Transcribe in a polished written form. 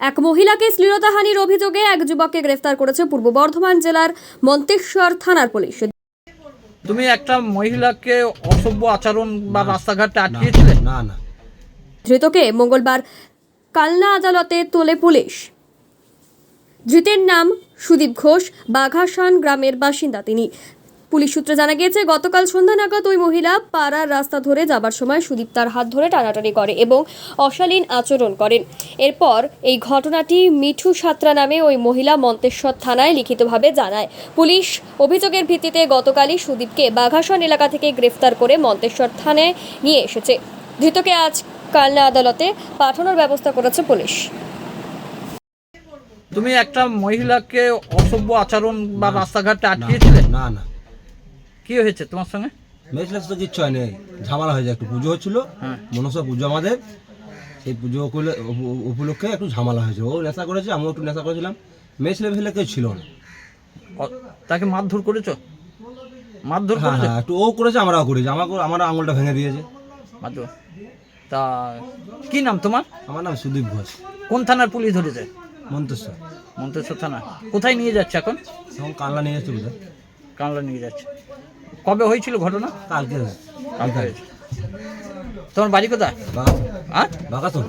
এক মহিলাকে শ্লীলতাহানির অভিযোগে এক যুবককে গ্রেফতার করেছে পূর্ব বর্ধমান জেলার মন্তেশ্বর থানার পুলিশ। তুমি একটা মহিলাকে অসভ্য আচরণ বা রাস্তাঘাটে আটকিয়েছিলে? না না, ধৃতকে মঙ্গলবার কালনা আদালতে তোলে পুলিশ। ধৃতের নাম সুদীপ ঘোষ, বাঘাসান গ্রামের বাসিন্দা তিনি। পুলিশ সূত্রে জানা গিয়েছে, গতকাল সন্ধ্যা নাগাদ ওই মহিলা পাড়ার রাস্তা ধরে যাবার সময় সুদীপ তার হাত ধরে টানাটানি করে এবং অশালীন আচরণ করেন। এরপর এই ঘটনাটি মিঠু সাঁতরা নামে ওই মহিলা মন্তেশ্বর থানায় লিখিতভাবে জানায়। পুলিশ অভিযোগের ভিত্তিতে গতকালই সুদীপকে বাঘাসান এলাকা থেকে গ্রেফতার করে মন্তেশ্বর থানায় নিয়ে এসেছে। ধৃতকে আজ কালনা আদালতে পাঠানোর ব্যবস্থা করেছে পুলিশ। তুমি একটা মহিলাকে অসভ্য আচরণ বা রাস্তাঘাটে আটকিয়েছিলে? না না, কি হয়েছে তোমার সঙ্গে? মেয়েছিলাম তো কিচ্ছু হয়নি, ঝামেলা হয়েছে, একটু পুজো হচ্ছিল, হ্যাঁ। মনসা পুজো আমাদের, সেই পুজো উপলক্ষে একটু ঝামেলা হয়েছে। ও নেশা করেছে, আমিও একটু নেশা করেছিলাম। মেয়ে ছেলে ফেলে কেউ ছিল না। তাকে মারধর করেছো? মারধর হ্যাঁ করেছো? হ্যাঁ, একটু ও করেছে, আমরাও করেছি। আমার আঙুলটা ভেঙে দিয়েছে। মারধর। তা কি নাম তোমার? আমার নাম সুদীপ ঘোষ, কোন থানার পুলিশ ধরেছে? মন্তেশ্বর। মন্তেশ্বর থানা। কোথায় নিয়ে যাচ্ছে এখন? তখন কানলা নিয়ে যাচ্ছে বুঝে, কানলা নিয়ে যাচ্ছে। কবে হয়েছিল ঘটনা? কালকে কালকে হয়েছে। তোমার বাড়ি কোথায়? বাগাতন আর বাগাতন।